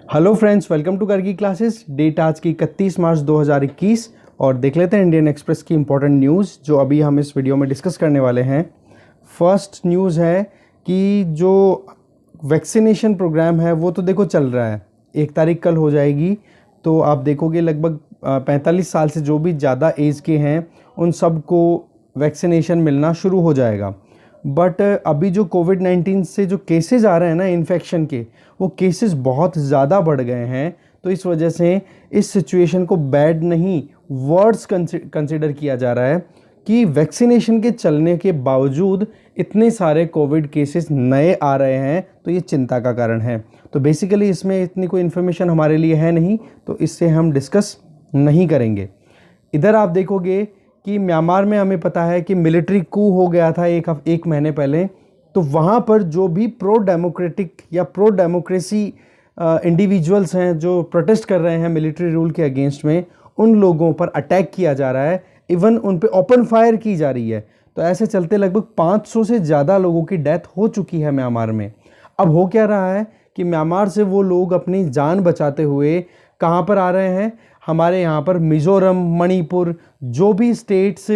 Hello friends, welcome to करगी classes. Date आज की 31 मार्च 2021 और देख लेते हैं इंडियन एक्सप्रेस की इंपॉर्टेंट न्यूज़ जो अभी हम इस वीडियो में डिस्कस करने वाले हैं। फर्स्ट न्यूज़ है कि जो वैक्सीनेशन प्रोग्राम है वो तो देखो चल रहा है, 1 तारीख कल हो जाएगी। तो आप देखोगे लगभग 45 साल से जो भी ज़्यादा एज के हैं उन सबको वैक्सीनेशन मिलना शुरू हो जाएगा। बट अभी जो कोविड-19 से जो केसेस आ रहे हैं ना इन्फेक्शन के, वो केसेस बहुत ज़्यादा बढ़ गए हैं। तो इस वजह से इस सिचुएशन को बैड नहीं वर्ड्स कंसिडर किया जा रहा है कि वैक्सीनेशन के चलने के बावजूद इतने सारे कोविड केसेस नए आ रहे हैं, तो ये चिंता का कारण है। तो बेसिकली इसमें इतनी कोई इन्फॉर्मेशन हमारे लिए है नहीं, तो इससे हम डिस्कस नहीं करेंगे। इधर आप देखोगे कि म्यांमार में हमें पता है कि मिलिट्री कू हो गया था एक महीने पहले। तो वहाँ पर जो भी प्रो डेमोक्रेटिक या प्रो डेमोक्रेसी इंडिविजुअल्स हैं जो प्रोटेस्ट कर रहे हैं मिलिट्री रूल के अगेंस्ट में, उन लोगों पर अटैक किया जा रहा है, इवन उन पे ओपन फायर की जा रही है। तो ऐसे चलते लगभग 500 से ज़्यादा लोगों की डेथ हो चुकी है म्यांमार में। अब हो क्या रहा है कि म्यांमार से वो लोग अपनी जान बचाते हुए कहाँ पर आ रहे हैं, हमारे यहाँ पर मिज़ोरम, मणिपुर, जो भी स्टेट्स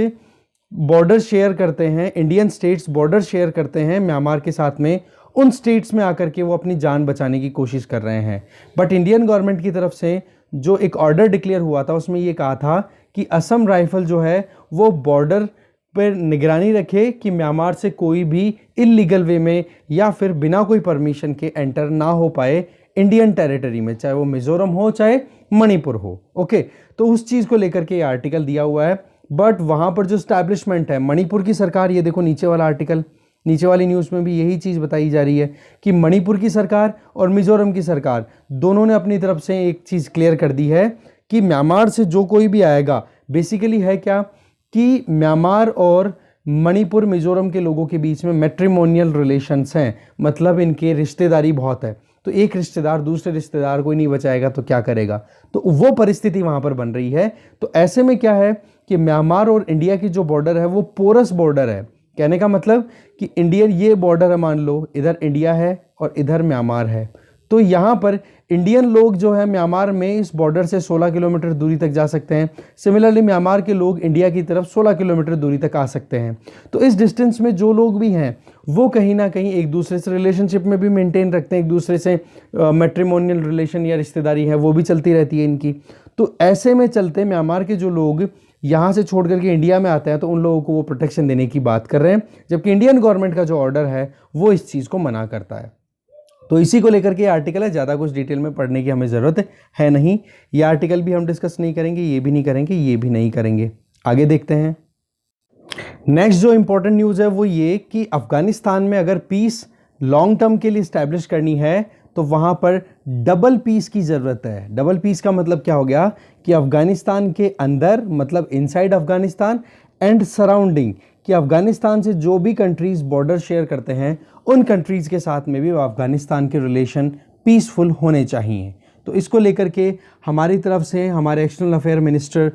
बॉर्डर शेयर करते हैं, इंडियन स्टेट्स बॉर्डर शेयर करते हैं म्यांमार के साथ में, उन स्टेट्स में आकर के वो अपनी जान बचाने की कोशिश कर रहे हैं। बट इंडियन गवर्नमेंट की तरफ से जो एक ऑर्डर डिक्लेयर हुआ था उसमें ये कहा था कि असम राइफल जो है वो बॉर्डर पर निगरानी रखे कि म्यांमार से कोई भी इलीगल वे में या फिर बिना कोई परमिशन के एंटर ना हो पाए इंडियन टेरिटरी में, चाहे वो मिज़ोरम हो चाहे मणिपुर हो। ओके, तो उस चीज़ को लेकर के ये आर्टिकल दिया हुआ है। बट वहाँ पर जो स्टैब्लिशमेंट है, मणिपुर की सरकार, ये देखो नीचे वाला आर्टिकल, नीचे वाली न्यूज़ में भी यही चीज़ बताई जा रही है कि मणिपुर की सरकार और मिज़ोरम की सरकार दोनों ने अपनी तरफ से एक चीज़ क्लियर कर दी है कि म्यांमार से जो कोई भी आएगा, बेसिकली है क्या कि म्यांमार और मणिपुर मिज़ोरम के लोगों के बीच में मैट्रिमोनियल रिलेशंस हैं, मतलब इनके रिश्तेदारी बहुत है। तो एक रिश्तेदार दूसरे रिश्तेदार को ही नहीं बचाएगा तो क्या करेगा, तो वो परिस्थिति वहाँ पर बन रही है। तो ऐसे में क्या है कि म्यांमार और इंडिया की जो बॉर्डर है वो पोरस बॉर्डर है। कहने का मतलब कि इंडियन ये बॉर्डर है, मान लो इधर इंडिया है और इधर म्यांमार है, तो यहाँ पर इंडियन लोग जो है म्यांमार में इस बॉर्डर से 16 किलोमीटर दूरी तक जा सकते हैं। सिमिलरली म्यांमार के लोग इंडिया की तरफ 16 किलोमीटर दूरी तक आ सकते हैं। तो इस डिस्टेंस में जो लोग भी हैं वो कहीं ना कहीं एक दूसरे से रिलेशनशिप में भी मेंटेन रखते हैं, एक दूसरे से मैट्रिमोनियल रिलेशन या रिश्तेदारी है वो भी चलती रहती है इनकी। तो ऐसे में चलते म्यांमार के जो लोग यहाँ से छोड़ करके इंडिया में आते हैं तो उन लोगों को वो प्रोटेक्शन देने की बात कर रहे हैं, जबकि इंडियन गवर्नमेंट का जो ऑर्डर है वो इस चीज़ को मना करता है। तो इसी को लेकर के आर्टिकल है, ज़्यादा कुछ डिटेल में पढ़ने की हमें ज़रूरत है नहीं। ये आर्टिकल भी हम डिस्कस नहीं करेंगे, ये भी नहीं करेंगे, ये भी नहीं करेंगे। आगे देखते हैं। नेक्स्ट जो इंपॉर्टेंट न्यूज़ है वो ये कि अफ़गानिस्तान में अगर पीस लॉन्ग टर्म के लिए इस्टेब्लिश करनी है तो वहाँ पर डबल पीस की ज़रूरत है। डबल पीस का मतलब क्या हो गया कि अफ़गानिस्तान के अंदर, मतलब इनसाइड अफ़गानिस्तान एंड सराउंडिंग, कि अफ़गानिस्तान से जो भी कंट्रीज़ बॉर्डर शेयर करते हैं उन कंट्रीज़ के साथ में भी अफ़गानिस्तान के रिलेशन पीसफुल होने चाहिए। तो इसको लेकर के हमारी तरफ से हमारे external affair minister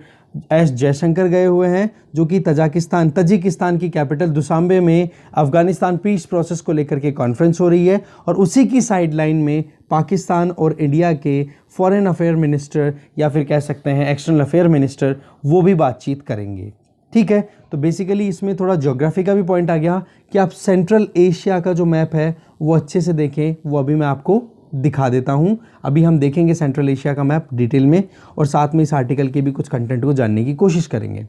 S Jaishankar गए हुए हैं, जो कि तजिकिस्तान की कैपिटल दुशांबे में अफ़गानिस्तान पीस प्रोसेस को लेकर के कॉन्फ्रेंस हो रही है, और उसी की साइडलाइन में पाकिस्तान और इंडिया के फॉरेन अफेयर मिनिस्टर या फिर कह सकते हैं एक्सटर्नल अफेयर मिनिस्टर वो भी बातचीत करेंगे। ठीक है, तो बेसिकली इसमें थोड़ा ज्योग्राफी का भी पॉइंट आ गया कि आप सेंट्रल एशिया का जो मैप है वो अच्छे से देखें। वो अभी मैं आपको दिखा देता हूँ। अभी हम देखेंगे सेंट्रल एशिया का मैप डिटेल में, और साथ में इस आर्टिकल के भी कुछ कंटेंट को जानने की कोशिश करेंगे।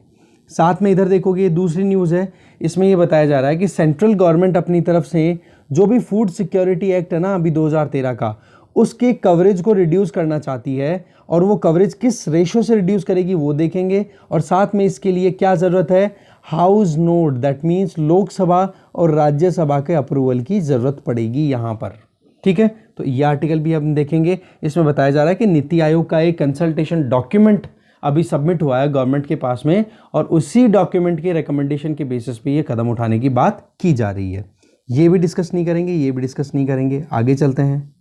साथ में इधर देखोगे ये दूसरी न्यूज़ है, इसमें ये बताया जा रहा है कि सेंट्रल गवर्नमेंट अपनी तरफ से जो भी फूड सिक्योरिटी एक्ट है ना अभी 2013 का, उसके कवरेज को रिड्यूस करना चाहती है, और वो कवरेज किस रेशो से रिड्यूस करेगी वो देखेंगे। और साथ में इसके लिए क्या ज़रूरत है, house note, that means Lok Sabha और राज्यसभा के अप्रूवल की ज़रूरत पड़ेगी यहाँ पर। ठीक है, तो ये आर्टिकल भी हम देखेंगे। इसमें बताया जा रहा है कि नीति आयोग का एक कंसल्टेशन डॉक्यूमेंट अभी सबमिट हुआ है गवर्नमेंट के पास में, और उसी डॉक्यूमेंट के रिकमेंडेशन के बेसिस पे ये कदम उठाने की बात की जा रही है। ये भी डिस्कस नहीं करेंगे, ये भी डिस्कस नहीं करेंगे। आगे चलते हैं।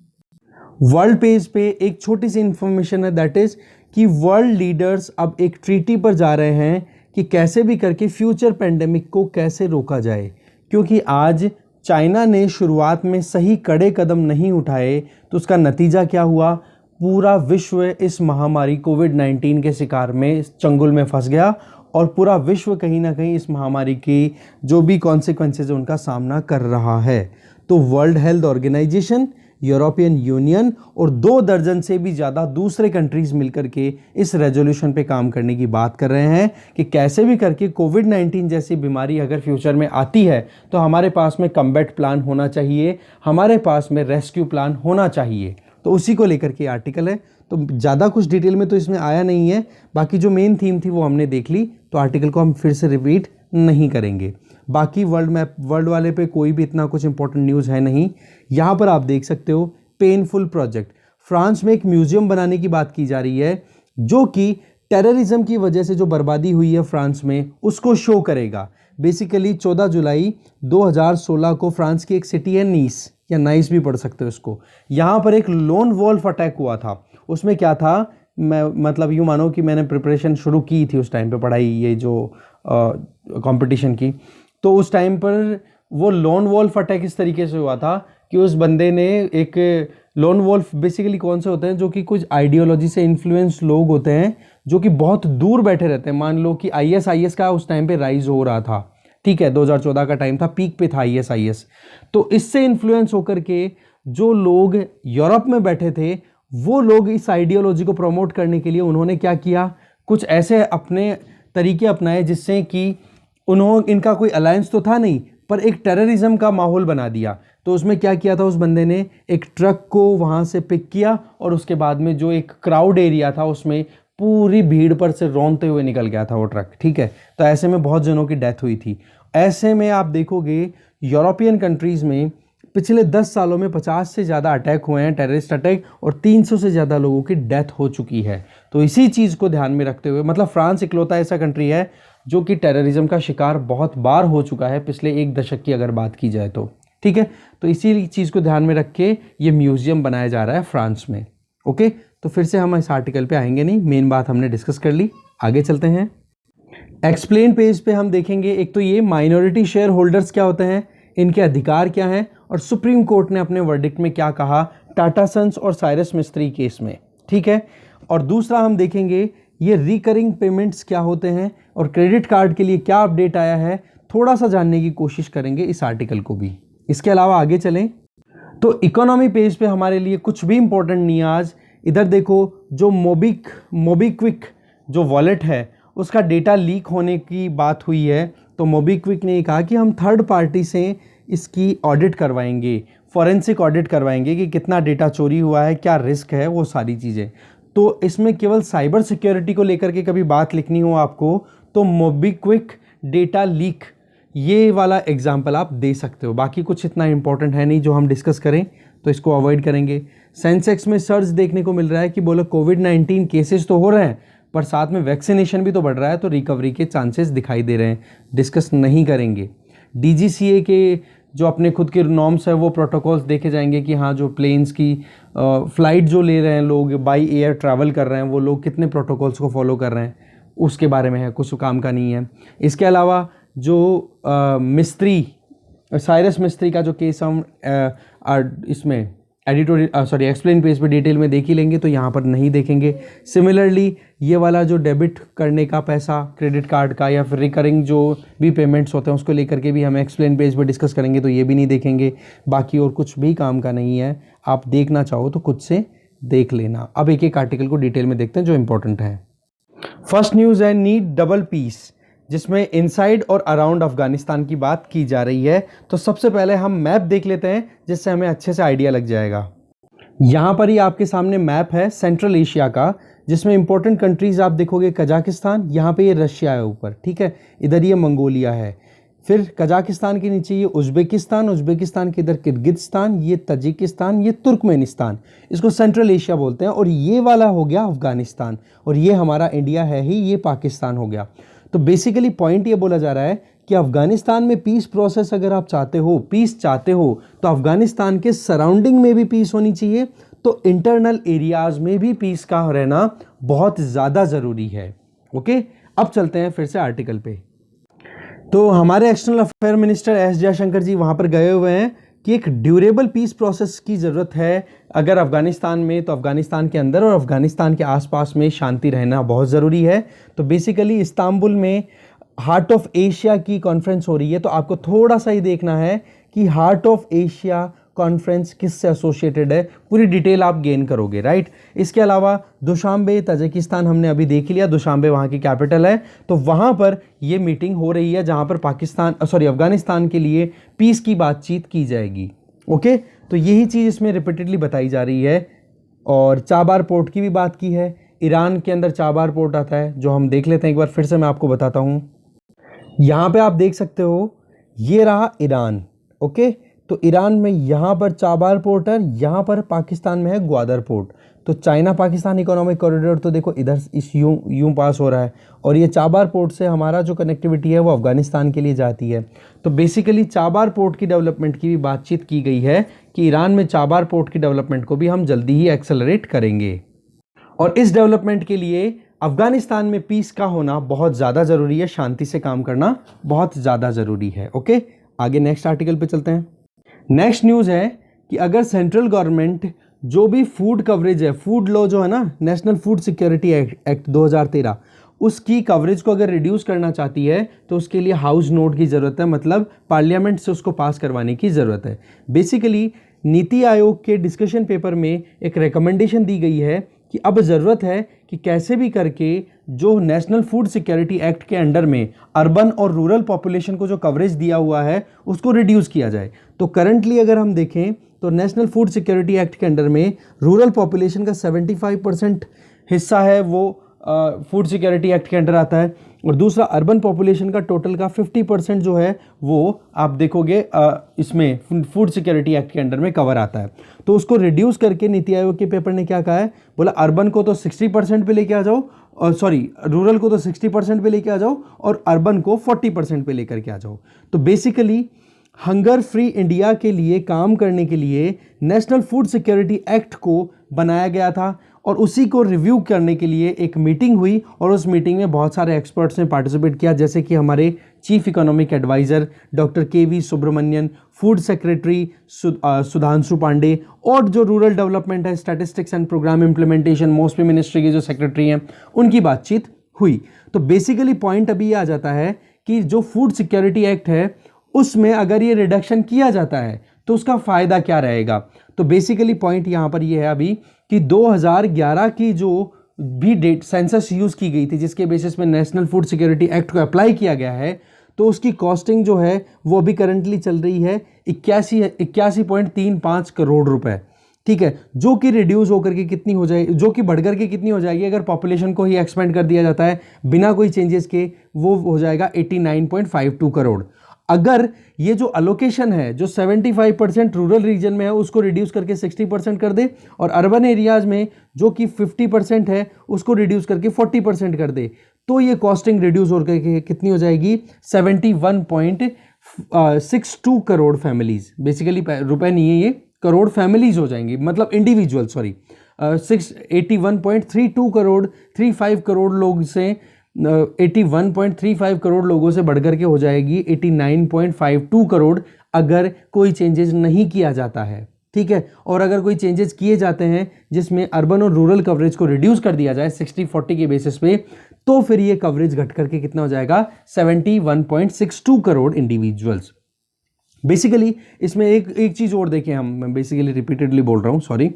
वर्ल्ड पेज पे एक छोटी सी इंफॉर्मेशन है, दैट इज कि वर्ल्ड लीडर्स अब एक ट्रीटी पर जा रहे हैं कि कैसे भी करके फ्यूचर पेंडेमिक को कैसे रोका जाए। क्योंकि आज चाइना ने शुरुआत में सही कड़े कदम नहीं उठाए तो उसका नतीजा क्या हुआ, पूरा विश्व इस महामारी कोविड-19 के शिकार में चंगुल में फंस गया और पूरा विश्व कहीं ना कहीं इस महामारी की जो भी कॉन्सिक्वेंसेज उनका सामना कर रहा है। तो World Health Organization, European Union और 2 दर्जन से भी ज़्यादा दूसरे कंट्रीज़ मिलकर के इस रेजोल्यूशन पे काम करने की बात कर रहे हैं कि कैसे भी करके कोविड-19 जैसी बीमारी अगर फ्यूचर में आती है तो हमारे पास में कम्बैट प्लान होना चाहिए, हमारे पास में रेस्क्यू प्लान होना चाहिए। तो उसी को लेकर के आर्टिकल है। तो ज़्यादा कुछ डिटेल में तो इसमें आया नहीं है, बाकी जो मेन थीम थी वो हमने देख ली, तो आर्टिकल को हम फिर से रिपीट नहीं करेंगे। बाकी वर्ल्ड वाले पे कोई भी इतना कुछ इंपॉर्टेंट न्यूज़ है नहीं। यहाँ पर आप देख सकते हो पेनफुल प्रोजेक्ट, फ्रांस में एक म्यूजियम बनाने की बात की जा रही है जो कि टेररिज्म की वजह से जो बर्बादी हुई है फ्रांस में उसको शो करेगा। बेसिकली 14 जुलाई 2016 को फ्रांस की एक सिटी है नीस, या नाइस भी पढ़ सकते हो इसको, यहाँ पर एक लोन वॉल्फ अटैक हुआ था। उसमें क्या था, मैं मतलब यूँ मानो कि मैंने प्रिपरेशन शुरू की थी उस टाइम पे पढ़ाई ये जो कंपटीशन की, तो उस टाइम पर वो लोन वॉल्फ अटैक इस तरीके से हुआ था कि उस बंदे ने एक लोन वॉल्फ बेसिकली कौन से होते हैं, जो कि कुछ आइडियोलॉजी से इन्फ्लुएंस लोग होते हैं जो कि बहुत दूर बैठे रहते हैं। मान लो कि ISIS का उस टाइम पे राइज हो रहा था, ठीक है, 2014 का टाइम था, पीक पे था ISIS। तो इससे इन्फ्लुएंस होकर के जो लोग यूरोप में बैठे थे वो लोग इस आइडियोलॉजी को प्रमोट करने के लिए उन्होंने क्या किया, कुछ ऐसे अपने तरीके अपनाए जिससे कि इनका कोई अलायंस तो था नहीं पर एक टेररिज्म का माहौल बना दिया। तो उसमें क्या किया था, उस बंदे ने एक ट्रक को वहाँ से पिक किया और उसके बाद में जो एक क्राउड एरिया था उसमें पूरी भीड़ पर से रौंदते हुए निकल गया था वो ट्रक, ठीक है। तो ऐसे में बहुत जनों की डेथ हुई थी। ऐसे में आप देखोगे यूरोपियन कंट्रीज़ में पिछले 10 सालों में 50 से ज़्यादा अटैक हुए हैं, टेररिस्ट अटैक, और 300 से ज़्यादा लोगों की डेथ हो चुकी है। तो इसी चीज़ को ध्यान में रखते हुए, मतलब फ्रांस इकलौता ऐसा कंट्री है जो कि टेररिज्म का शिकार बहुत बार हो चुका है पिछले 1 दशक की अगर बात की जाए तो, ठीक है। तो इसी चीज़ को ध्यान में रख के ये म्यूज़ियम बनाया जा रहा है फ्रांस में। ओके, तो फिर से हम इस आर्टिकल पे आएंगे नहीं, मेन बात हमने डिस्कस कर ली, आगे चलते हैं। एक्सप्लेन पेज पे हम देखेंगे एक तो ये माइनॉरिटी शेयर होल्डर्स क्या होते हैं, इनके अधिकार क्या हैं, और सुप्रीम कोर्ट ने अपने वर्डिक्ट में क्या कहा टाटा सन्स और साइरस मिस्त्री केस में, ठीक है। और दूसरा हम देखेंगे ये रिकरिंग पेमेंट्स क्या होते हैं और क्रेडिट कार्ड के लिए क्या अपडेट आया है, थोड़ा सा जानने की कोशिश करेंगे इस आर्टिकल को भी। इसके अलावा आगे चलें तो इकोनॉमी पेज पे हमारे लिए कुछ भी इंपॉर्टेंट नहीं है आज। इधर देखो जो मोबीक्विक जो वॉलेट है उसका डेटा लीक होने की बात हुई है, तो मोबीक्विक ने कहा कि हम थर्ड पार्टी से इसकी ऑडिट करवाएंगे, फॉरेंसिक ऑडिट करवाएंगे कि कितना डेटा चोरी हुआ है, क्या रिस्क है, वो सारी चीज़ें। तो इसमें केवल साइबर सिक्योरिटी को लेकर के कभी बात लिखनी हो आपको तो मोबीक्विक डेटा लीक ये वाला एग्जाम्पल आप दे सकते हो। बाकी कुछ इतना इंपॉर्टेंट है नहीं जो हम डिस्कस करें, तो इसको अवॉइड करेंगे। सेंसेक्स में सर्च देखने को मिल रहा है कि बोलो कोविड-19 केसेस तो हो रहे हैं पर साथ में वैक्सीनेशन भी तो बढ़ रहा है, तो रिकवरी के चांसेस दिखाई दे रहे हैं, डिस्कस नहीं करेंगे। DGCA के जो अपने खुद के नॉर्म्स है वो प्रोटोकॉल्स देखे जाएंगे कि हाँ जो प्लेन्स की फ़्लाइट जो ले रहे हैं लोग, बाई एयर ट्रैवल कर रहे हैं, वो लोग कितने प्रोटोकॉल्स को फॉलो कर रहे हैं उसके बारे में है, कुछ काम का नहीं है। इसके अलावा जो साइरस मिस्त्री का जो केस हम इसमें एक्सप्लेन पेज पे डिटेल में देख ही लेंगे, तो यहाँ पर नहीं देखेंगे। सिमिलरली ये वाला जो डेबिट करने का पैसा क्रेडिट कार्ड का या फिर रिकरिंग जो भी पेमेंट्स होते हैं उसको लेकर के भी हम एक्सप्लेन पेज पे डिस्कस करेंगे, तो ये भी नहीं देखेंगे। बाकी और कुछ भी काम का नहीं है, आप देखना चाहो तो खुद से देख लेना। अब एक एक आर्टिकल को डिटेल में देखते हैं जो इंपॉर्टेंट है। फर्स्ट न्यूज़ है नीड डबल पीस, जिसमें इनसाइड और अराउंड अफगानिस्तान की बात की जा रही है। तो सबसे पहले हम मैप देख लेते हैं जिससे हमें अच्छे से आइडिया लग जाएगा। यहाँ पर ही आपके सामने मैप है सेंट्रल एशिया का, जिसमें इंपॉर्टेंट कंट्रीज़ आप देखोगे कजाकिस्तान, यहाँ पे ये रशिया है ऊपर, ठीक है, इधर ये मंगोलिया है, फिर कजाकिस्तान के नीचे ये उज़्बेकिस्तान, उज़्बेकिस्तान के इधर किर्गिज़स्तान, ये तजिकिस्तान, ये तुर्कमेनिस्तान, इसको सेंट्रल एशिया बोलते हैं। और ये वाला हो गया अफगानिस्तान, और ये हमारा इंडिया है ही, ये पाकिस्तान हो गया। तो बेसिकली पॉइंट ये बोला जा रहा है कि अफगानिस्तान में पीस प्रोसेस अगर आप चाहते हो, पीस चाहते हो, तो अफगानिस्तान के सराउंडिंग में भी पीस होनी चाहिए, तो इंटरनल एरियाज में भी पीस का रहना बहुत ज़्यादा ज़रूरी है। ओके, अब चलते हैं फिर से आर्टिकल पे। तो हमारे external affair minister S Jaishankar ji वहाँ पर गए हुए हैं कि एक ड्यूरेबल पीस प्रोसेस की ज़रूरत है अगर अफ़गानिस्तान में, तो अफ़गानिस्तान के अंदर और अफ़गानिस्तान के आसपास में शांति रहना बहुत ज़रूरी है। तो बेसिकली इस्तांबुल में हार्ट ऑफ एशिया की कॉन्फ्रेंस हो रही है, तो आपको थोड़ा सा ही देखना है कि हार्ट ऑफ एशिया कॉन्फ्रेंस किससे एसोसिएटेड है, पूरी डिटेल आप गेन करोगे, राइट। इसके अलावा दुशांबे तजाकिस्तान हमने अभी देख लिया, दुशांबे वहाँ की कैपिटल है, तो वहाँ पर ये मीटिंग हो रही है जहाँ पर अफ़गानिस्तान के लिए पीस की बातचीत की जाएगी। ओके, तो यही चीज़ इसमें रिपीटेडली बताई जा रही है। और चाबार पोर्ट की भी बात की है, ईरान के अंदर चाबार पोर्ट आता है, जो हम देख लेते हैं एक बार फिर से, मैं आपको बताता हूँ। यहाँ पे आप देख सकते हो, ये रहा ईरान। ओके, तो ईरान में यहाँ पर चाबार पोर्ट है, यहाँ पर पाकिस्तान में है ग्वादर पोर्ट। तो चाइना पाकिस्तान इकोनॉमिक कॉरिडोर तो देखो इधर इस यूं पास हो रहा है, और ये चाबार पोर्ट से हमारा जो कनेक्टिविटी है वो अफ़गानिस्तान के लिए जाती है। तो बेसिकली चाबार पोर्ट की डेवलपमेंट की भी बातचीत की गई है कि ईरान में चाबार पोर्ट की डेवलपमेंट को भी हम जल्दी ही एक्सेलरेट करेंगे। और इस डेवलपमेंट के लिए अफ़गानिस्तान में पीस का होना बहुत ज़्यादा ज़रूरी है, शांति से काम करना बहुत ज़्यादा ज़रूरी है। ओके, आगे नेक्स्ट आर्टिकल पे चलते हैं। नेक्स्ट न्यूज़ है कि अगर सेंट्रल गवर्नमेंट जो भी फूड कवरेज है, फूड लॉ जो है ना, नेशनल फूड सिक्योरिटी एक्ट 2013, उसकी कवरेज को अगर रिड्यूस करना चाहती है तो उसके लिए हाउस नोट की ज़रूरत है, मतलब पार्लियामेंट से उसको पास करवाने की ज़रूरत है। बेसिकली नीति आयोग के डिस्कशन पेपर में एक रिकमेंडेशन दी गई है कि अब ज़रूरत है कि कैसे भी करके जो नेशनल फूड सिक्योरिटी एक्ट के अंडर में अर्बन और रूरल पॉपुलेशन को जो कवरेज दिया हुआ है उसको रिड्यूस किया जाए। तो करंटली अगर हम देखें तो नेशनल फूड सिक्योरिटी एक्ट के अंडर में रूरल पॉपुलेशन का 75% हिस्सा है वो फूड सिक्योरिटी एक्ट के अंडर आता है, और दूसरा अर्बन पॉपुलेशन का टोटल का 50% जो है वो आप देखोगे इसमें फूड सिक्योरिटी एक्ट के अंडर में कवर आता है। तो उसको रिड्यूस करके नीति आयोग के पेपर ने क्या कहा है, बोला अर्बन को तो 60% पे लेके आ जाओ, और रूरल को तो 60% पे लेके आ जाओ, और अर्बन को 40% पे लेकर के आ जाओ। तो बेसिकली हंगर फ्री इंडिया के लिए काम करने के लिए नेशनल फूड सिक्योरिटी एक्ट को बनाया गया था, और उसी को रिव्यू करने के लिए एक मीटिंग हुई, और उस मीटिंग में बहुत सारे एक्सपर्ट्स ने पार्टिसिपेट किया, जैसे कि हमारे chief economic adviser doctor K V. Subramanian, food secretary Sudhanshu Pandey, और जो रूरल डेवलपमेंट है, स्टैटिस्टिक्स एंड प्रोग्राम इम्प्लीमेंटेशन, मौसमी मिनिस्ट्री के जो सेक्रेटरी हैं, उनकी बातचीत हुई। तो बेसिकली पॉइंट अभी ये आ जाता है कि जो फूड सिक्योरिटी एक्ट है उसमें अगर ये रिडक्शन किया जाता है तो उसका फ़ायदा क्या रहेगा। तो बेसिकली पॉइंट यहाँ पर ये है अभी कि 2011 की जो भी डेट सेंसस यूज़ की गई थी, जिसके बेसिस में नेशनल फूड सिक्योरिटी एक्ट को अप्लाई किया गया है, तो उसकी कॉस्टिंग जो है वो अभी करंटली चल रही है 81.35 करोड़ रुपए, ठीक है, जो कि रिड्यूस होकर के कितनी हो जाएगी, जो कि बढ़कर के कितनी हो जाएगी अगर पॉपुलेशन को ही एक्सपेंड कर दिया जाता है बिना कोई चेंजेस के, वो हो जाएगा 89.52 करोड़। अगर ये जो अलोकेशन है जो 75% रूरल रीजन में है उसको रिड्यूस करके 60% कर दे, और अर्बन एरियाज में जो कि 50% है उसको रिड्यूस करके 40% कर दे, तो ये कॉस्टिंग रिड्यूस होकर के कितनी हो जाएगी 71.62 करोड़ फैमिलीज। बेसिकली रुपए नहीं है, ये करोड़ फैमिलीज हो जाएंगी, मतलब इंडिविजुअल, 81.32 करोड़ 35 करोड़ लोग से 81.35 करोड़ लोगों से बढ़कर के हो जाएगी 89.52 करोड़ अगर कोई चेंजेस नहीं किया जाता है, ठीक है। और अगर कोई चेंजेस किए जाते हैं जिसमें अर्बन और रूरल कवरेज को रिड्यूस कर दिया जाए 60-40 के बेसिस पे, तो फिर ये कवरेज घट करके कितना हो जाएगा 71.62 करोड़ इंडिविजुअल्स। बेसिकली इसमें एक चीज़ और देखें, हम बेसिकली रिपीटेडली बोल रहा हूँ, सॉरी।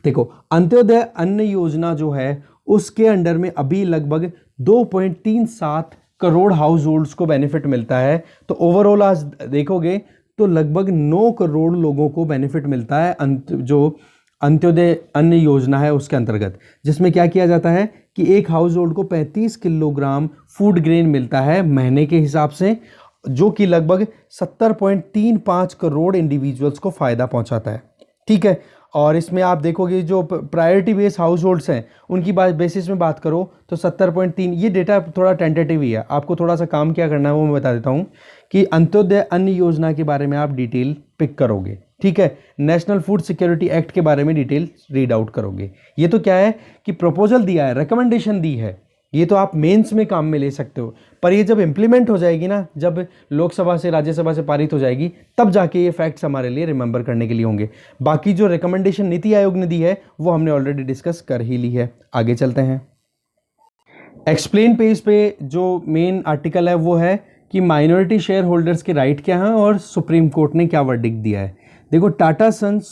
देखो, अंत्योदय अन्न योजना जो है उसके अंडर में अभी लगभग 2.37 करोड़ हाउस होल्ड्स को बेनिफिट मिलता है। तो ओवरऑल आज देखोगे तो लगभग 9 करोड़ लोगों को बेनिफिट मिलता है जो अंत्योदय अन्न योजना है उसके अंतर्गत, जिसमें क्या किया जाता है कि एक हाउस होल्ड को 35 किलोग्राम फूड ग्रेन मिलता है महीने के हिसाब से, जो कि लगभग 70.35 करोड़ इंडिविजुअल्स को फ़ायदा पहुंचाता है, ठीक है। और इसमें आप देखोगे जो प्रायोरिटी बेस हाउस होल्ड्स हैं उनकी बेसिस में बात करो तो 70.3, ये डेटा थोड़ा टेंटेटिव ही है, आपको थोड़ा सा काम क्या करना है वो मैं बता देता हूँ कि अंत्योदय अन्न योजना के बारे में आप डिटेल पिक करोगे, ठीक है। नेशनल फूड सिक्योरिटी एक्ट के बारे में डिटेल रीड आउट करोगे। ये तो क्या है कि प्रपोजल दिया है, रिकमेंडेशन दी है ये तो आप मेंस में काम में ले सकते हो, पर ये जब इम्प्लीमेंट हो जाएगी ना, जब लोकसभा से राज्यसभा से पारित हो जाएगी, तब जाके ये फैक्ट्स हमारे लिए रिमेंबर करने के लिए होंगे। बाकी जो रिकमेंडेशन नीति आयोग ने दी है वो हमने ऑलरेडी डिस्कस कर ही ली है। आगे चलते हैं। एक्सप्लेन पेज पे जो मेन आर्टिकल है वो है कि माइनॉरिटी शेयर होल्डर्स के राइट क्या हैं और सुप्रीम कोर्ट ने क्या वर्डिक्ट दिया है। देखो, टाटा सन्स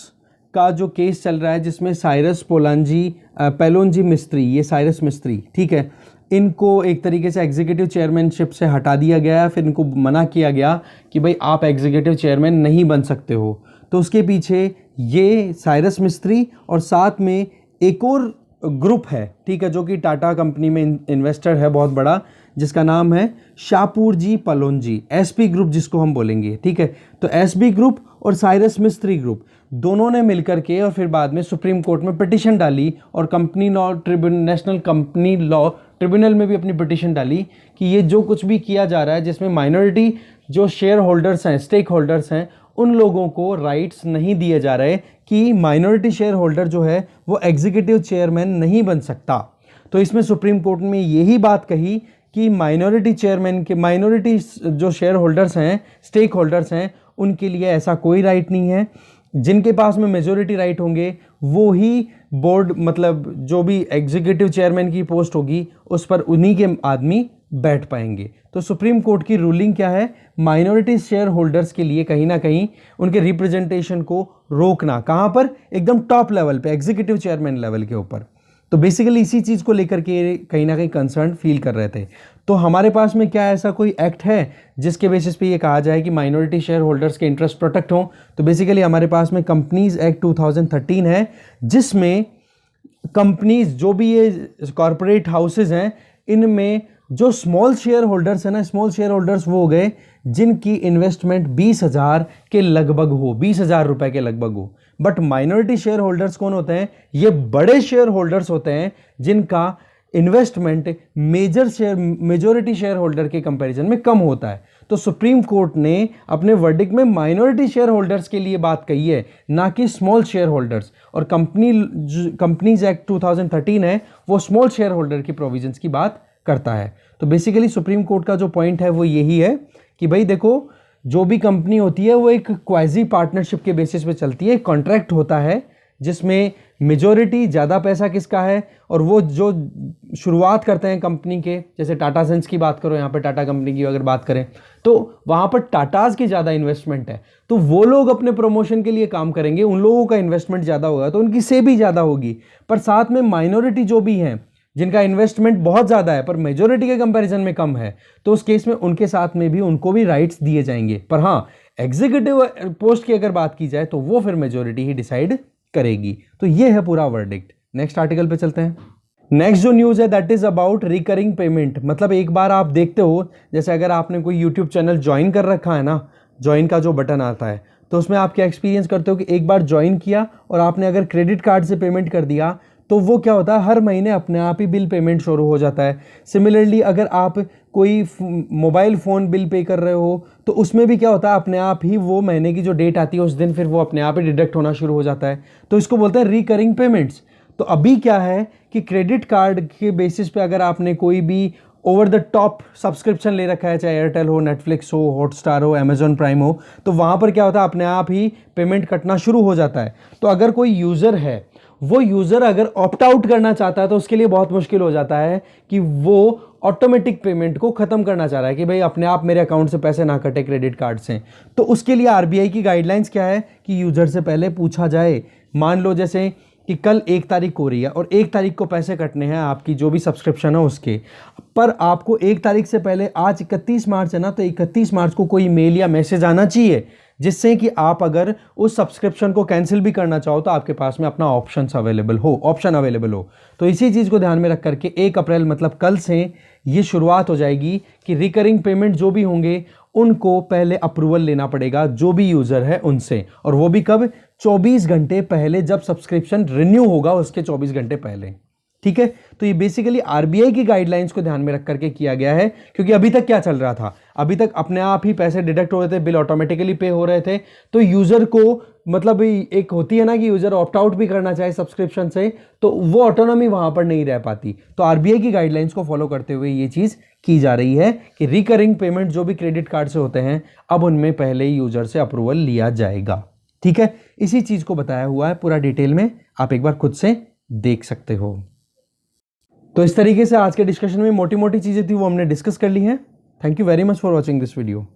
का जो केस चल रहा है जिसमें साइरस पेलोनजी मिस्त्री, ये साइरस मिस्त्री, ठीक है, इनको एक तरीके से एग्जीक्यूटिव चेयरमैनशिप से हटा दिया गया, फिर इनको मना किया गया कि भाई आप एग्जीक्यूटिव चेयरमैन नहीं बन सकते हो। तो उसके पीछे ये साइरस मिस्त्री और साथ में एक और ग्रुप है, ठीक है, जो कि टाटा कंपनी में इन्वेस्टर है बहुत बड़ा, जिसका नाम है शाहपुरजी पलोनजी, एसपी ग्रुप जिसको हम बोलेंगे, ठीक है। तो एसपी ग्रुप और साइरस मिस्त्री ग्रुप दोनों ने मिलकर के और फिर बाद में सुप्रीम कोर्ट में पिटीशन डाली और company law tribunal, national company law tribunal में भी अपनी पिटीशन डाली कि ये जो कुछ भी किया जा रहा है जिसमें माइनॉरिटी जो शेयर होल्डर्स हैं, स्टेक होल्डर्स हैं, उन लोगों को राइट्स नहीं दिए जा रहे कि माइनॉरिटी शेयर होल्डर जो है वो एग्जीक्यूटिव चेयरमैन नहीं बन सकता। तो इसमें सुप्रीम कोर्ट में यही बात कही कि माइनॉरिटी चेयरमैन के, माइनॉरिटी जो शेयर होल्डर्स हैं, स्टेक होल्डर्स हैं, उनके लिए ऐसा कोई राइट नहीं है। जिनके पास में मेजॉरिटी राइट होंगे वो ही बोर्ड, मतलब जो भी एग्जीक्यूटिव चेयरमैन की पोस्ट होगी उस पर उन्हीं के आदमी बैठ पाएंगे। तो सुप्रीम कोर्ट की रूलिंग क्या है, माइनॉरिटी शेयर होल्डर्स के लिए कहीं ना कहीं उनके रिप्रेजेंटेशन को रोकना, कहाँ पर, एकदम टॉप लेवल पे, एग्जीक्यूटिव चेयरमैन लेवल के ऊपर। तो बेसिकली इसी चीज़ को लेकर के कहीं ना कहीं कंसर्न फील कर रहे थे। तो हमारे पास में क्या ऐसा कोई एक्ट है जिसके बेसिस पे ये कहा जाए कि माइनॉरिटी शेयर होल्डर्स के इंटरेस्ट प्रोटेक्ट हों? तो बेसिकली हमारे पास में कंपनीज एक्ट 2013 है, जिसमें कंपनीज जो भी ये कॉरपोरेट हाउसेज हैं, इनमें जो स्मॉल शेयर होल्डर्स हैं ना, स्मॉल शेयर होल्डर्स वो हो गए जिनकी इन्वेस्टमेंट 20,000 के लगभग हो, 20,000 रुपए के लगभग हो। बट माइनॉरिटी शेयर होल्डर्स कौन होते हैं? ये बड़े शेयर होल्डर्स होते हैं जिनका इन्वेस्टमेंट मेजॉरिटी शेयर होल्डर के कंपैरिजन में कम होता है। तो सुप्रीम कोर्ट ने अपने वर्डिक्ट में माइनॉरिटी शेयर होल्डर्स के लिए बात कही है, ना कि स्मॉल शेयर होल्डर्स। और कंपनीज एक्ट 2013 है वो स्मॉल शेयर होल्डर की प्रोविजंस की बात करता है। तो बेसिकली सुप्रीम कोर्ट का जो पॉइंट है वो यही है कि भाई देखो, जो भी कंपनी होती है वो एक क्वाजी पार्टनरशिप के बेसिस पे चलती है, कॉन्ट्रैक्ट होता है जिसमें मेजॉरिटी ज़्यादा पैसा किसका है, और वो जो शुरुआत करते हैं कंपनी के, जैसे टाटा सन्स की बात करो, यहाँ पे टाटा कंपनी की अगर बात करें तो वहाँ पर टाटाज की ज़्यादा इन्वेस्टमेंट है, तो वो लोग अपने प्रमोशन के लिए काम करेंगे, उन लोगों का इन्वेस्टमेंट ज़्यादा होगा तो उनकी से भी ज़्यादा होगी। पर साथ में माइनॉरिटी जो भी हैं जिनका इन्वेस्टमेंट बहुत ज़्यादा है पर मेजॉरिटी के कंपैरिजन में कम है, तो उस केस में उनके साथ में भी उनको भी राइट्स दिए जाएंगे। पर हाँ, एग्जीक्यूटिव पोस्ट की अगर बात की जाए तो वो फिर मेजॉरिटी ही डिसाइड करेगी। तो ये है पूरा वर्डिक्ट। नेक्स्ट आर्टिकल पे चलते हैं। नेक्स्ट जो न्यूज़ है that is about recurring payment. मतलब एक बार आप देखते हो, जैसे अगर आपने कोई यूट्यूब चैनल ज्वाइन कर रखा है ना, ज्वाइन का जो बटन आता है, तो उसमें आप क्या एक्सपीरियंस करते हो कि एक बार ज्वाइन किया और आपने अगर क्रेडिट कार्ड से पेमेंट कर दिया तो वो क्या होता है, हर महीने अपने आप ही बिल पेमेंट शुरू हो जाता है। सिमिलरली अगर आप कोई मोबाइल फ़ोन बिल पे कर रहे हो तो उसमें भी क्या होता है, अपने आप ही वो महीने की जो डेट आती है उस दिन फिर वो अपने आप ही डिडक्ट होना शुरू हो जाता है। तो इसको बोलते हैं रिकरिंग पेमेंट्स। तो अभी क्या है कि क्रेडिट कार्ड के बेसिस पे अगर आपने कोई भी ओवर द टॉप सब्सक्रिप्शन ले रखा है, चाहे एयरटेल हो, नेटफ्लिक्स हो, हॉटस्टार हो, अमेजॉन प्राइम हो, तो वहाँ पर क्या होता है, अपने आप ही पेमेंट कटना शुरू हो जाता है। तो अगर कोई यूज़र है, वो यूज़र अगर ऑप्ट आउट करना चाहता है तो उसके लिए बहुत मुश्किल हो जाता है कि वो ऑटोमेटिक पेमेंट को ख़त्म करना चाह रहा है कि भाई अपने आप मेरे अकाउंट से पैसे ना कटे क्रेडिट कार्ड से। तो उसके लिए आरबीआई की गाइडलाइंस क्या है कि यूज़र से पहले पूछा जाए, मान लो जैसे कि कल 1 तारीख हो रही है और 1 तारीख को पैसे कटने हैं आपकी जो भी सब्सक्रिप्शन है उसके, पर आपको 1 तारीख से पहले, आज 31 मार्च है ना, तो 31 मार्च को कोई मेल या मैसेज आना चाहिए जिससे कि आप अगर उस सब्सक्रिप्शन को कैंसिल भी करना चाहो तो आपके पास में अपना ऑप्शन अवेलेबल हो। तो इसी चीज़ को ध्यान में रख करके 1 अप्रैल मतलब कल से ये शुरुआत हो जाएगी कि रिकरिंग पेमेंट जो भी होंगे उनको पहले अप्रूवल लेना पड़ेगा जो भी यूज़र है उनसे, और वो भी कब, 24 घंटे पहले, जब सब्सक्रिप्शन रिन्यू होगा उसके 24 घंटे पहले। ठीक है, तो ये बेसिकली आरबीआई की गाइडलाइंस को ध्यान में रख करके किया गया है, क्योंकि अभी तक क्या चल रहा था, अभी तक अपने आप ही पैसे डिडक्ट हो रहे थे, बिल ऑटोमेटिकली पे हो रहे थे, तो यूजर को मतलब एक होती है ना कि यूजर ऑप्ट आउट भी करना चाहे सब्सक्रिप्शन से, तो वो ऑटोनॉमी वहां पर नहीं रह पाती। तो आरबीआई की गाइडलाइंस को फॉलो करते हुए ये चीज की जा रही है कि रिकरिंग पेमेंट जो भी क्रेडिट कार्ड से होते हैं, अब उनमें पहले ही यूजर से अप्रूवल लिया जाएगा। ठीक है, इसी चीज को बताया हुआ है पूरा डिटेल में, आप एक बार खुद से देख सकते हो। तो इस तरीके से आज के डिस्कशन में मोटी मोटी चीजें थी वो हमने डिस्कस कर ली हैं। Thank you very much for watching this video.